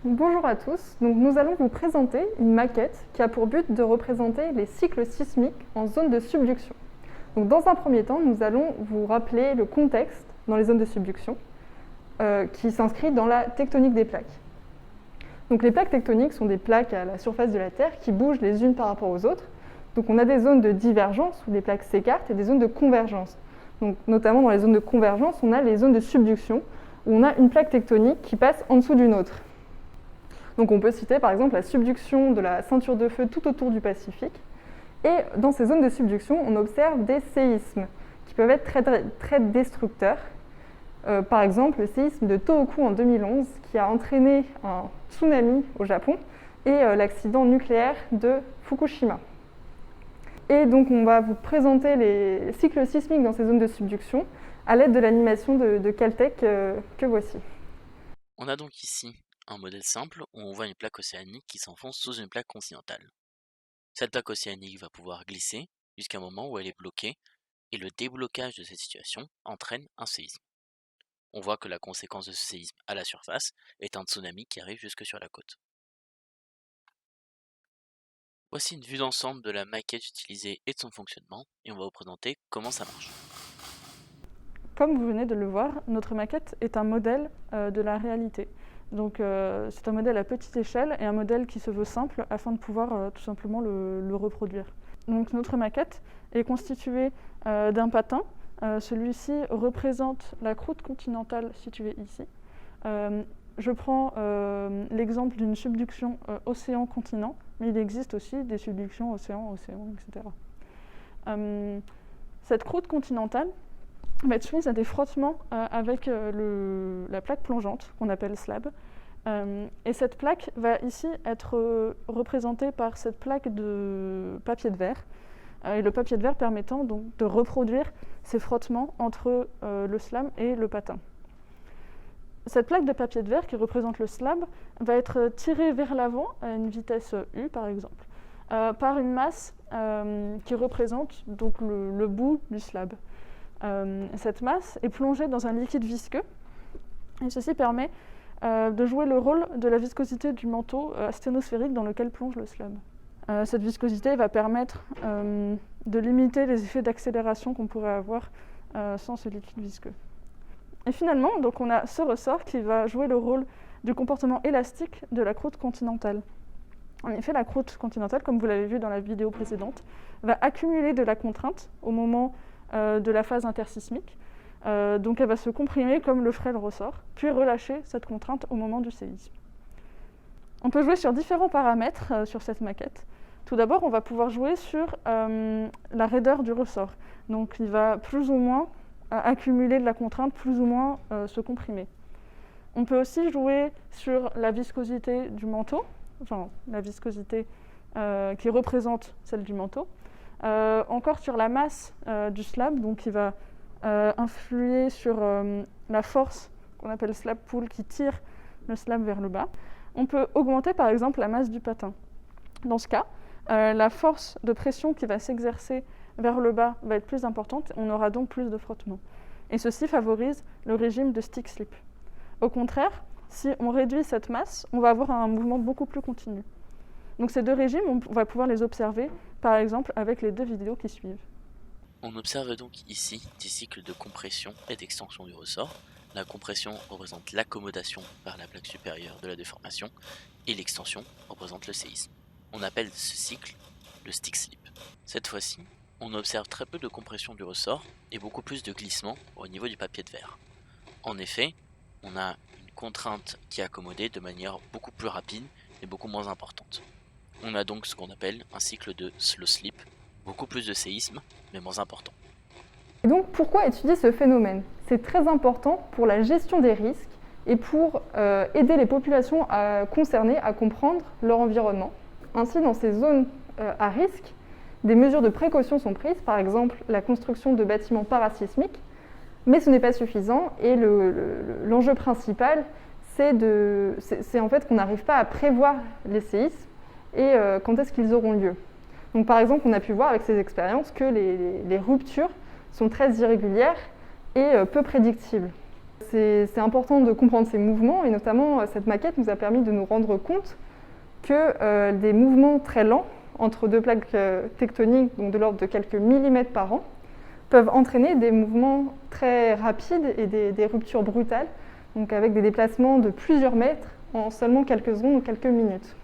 Bonjour à tous, nous allons vous présenter une maquette qui a pour but de représenter les cycles sismiques en zone de subduction. Dans un premier temps, nous allons vous rappeler le contexte dans les zones de subduction qui s'inscrit dans la tectonique des plaques. Les plaques tectoniques sont des plaques à la surface de la Terre qui bougent les unes par rapport aux autres. On a des zones de divergence où les plaques s'écartent et des zones de convergence. Notamment dans les zones de convergence, on a les zones de subduction où on a une plaque tectonique qui passe en dessous d'une autre. On peut citer par exemple la subduction de la ceinture de feu tout autour du Pacifique. Et dans ces zones de subduction, on observe des séismes qui peuvent être très destructeurs. Par exemple, le séisme de Tohoku en 2011 qui a entraîné un tsunami au Japon et l'accident nucléaire de Fukushima. Et on va vous présenter les cycles sismiques dans ces zones de subduction à l'aide de l'animation de Caltech que voici. On a donc ici un modèle simple où on voit une plaque océanique qui s'enfonce sous une plaque continentale. Cette plaque océanique va pouvoir glisser jusqu'à un moment où elle est bloquée et le déblocage de cette situation entraîne un séisme. On voit que la conséquence de ce séisme à la surface est un tsunami qui arrive jusque sur la côte. Voici une vue d'ensemble de la maquette utilisée et de son fonctionnement et on va vous présenter comment ça marche. Comme vous venez de le voir, notre maquette est un modèle de la réalité. C'est un modèle à petite échelle et un modèle qui se veut simple afin de pouvoir tout simplement le reproduire. Notre maquette est constituée d'un patin. Celui-ci représente la croûte continentale située ici. Je prends l'exemple d'une subduction océan-continent, mais il existe aussi des subductions océan-océan, etc. Cette croûte continentale va être soumise à des frottements avec la plaque plongeante qu'on appelle slab. Et cette plaque va ici être représentée par cette plaque de papier de verre. Et le papier de verre permettant donc de reproduire ces frottements entre le slab et le patin. Cette plaque de papier de verre qui représente le slab va être tirée vers l'avant à une vitesse U par exemple, par une masse qui représente donc le bout du slab. Cette masse est plongée dans un liquide visqueux et ceci permet de jouer le rôle de la viscosité du manteau asténosphérique dans lequel plonge le slab. Cette viscosité va permettre de limiter les effets d'accélération qu'on pourrait avoir sans ce liquide visqueux. Et finalement, on a ce ressort qui va jouer le rôle du comportement élastique de la croûte continentale. En effet, la croûte continentale, comme vous l'avez vu dans la vidéo précédente, va accumuler de la contrainte au moment de la phase intersismique. Donc elle va se comprimer comme le ferait le ressort, puis relâcher cette contrainte au moment du séisme. On peut jouer sur différents paramètres sur cette maquette. Tout d'abord, on va pouvoir jouer sur la raideur du ressort. Donc il va plus ou moins accumuler de la contrainte, plus ou moins se comprimer. On peut aussi jouer sur la viscosité du manteau, enfin la viscosité qui représente celle du manteau. Encore sur la masse du slab, donc qui va influer sur la force qu'on appelle slab pull qui tire le slab vers le bas. On peut augmenter par exemple la masse du patin. Dans ce cas, la force de pression qui va s'exercer vers le bas va être plus importante, on aura donc plus de frottement. Et ceci favorise le régime de stick slip. Au contraire, si on réduit cette masse, on va avoir un mouvement beaucoup plus continu. Donc ces deux régimes, on va pouvoir les observer, par exemple, avec les deux vidéos qui suivent. On observe donc ici des cycles de compression et d'extension du ressort. La compression représente l'accommodation par la plaque supérieure de la déformation et l'extension représente le séisme. On appelle ce cycle le stick slip. Cette fois-ci, on observe très peu de compression du ressort et beaucoup plus de glissement au niveau du papier de verre. En effet, on a une contrainte qui est accommodée de manière beaucoup plus rapide et beaucoup moins importante. On a donc ce qu'on appelle un cycle de slow slip, beaucoup plus de séismes, mais moins important. Et donc pourquoi étudier ce phénomène? C'est très important pour la gestion des risques et pour aider les populations concernées à comprendre leur environnement. Ainsi, dans ces zones à risque, des mesures de précaution sont prises, par exemple la construction de bâtiments parasismiques, mais ce n'est pas suffisant et l'enjeu principal, c'est en fait qu'on n'arrive pas à prévoir les séismes et quand est-ce qu'ils auront lieu. Donc par exemple, on a pu voir avec ces expériences que les ruptures sont très irrégulières et peu prédictibles. c'est important de comprendre ces mouvements, et notamment cette maquette nous a permis de nous rendre compte que des mouvements très lents entre deux plaques tectoniques, donc de l'ordre de quelques millimètres par an, peuvent entraîner des mouvements très rapides et des ruptures brutales, donc avec des déplacements de plusieurs mètres en seulement quelques secondes ou quelques minutes.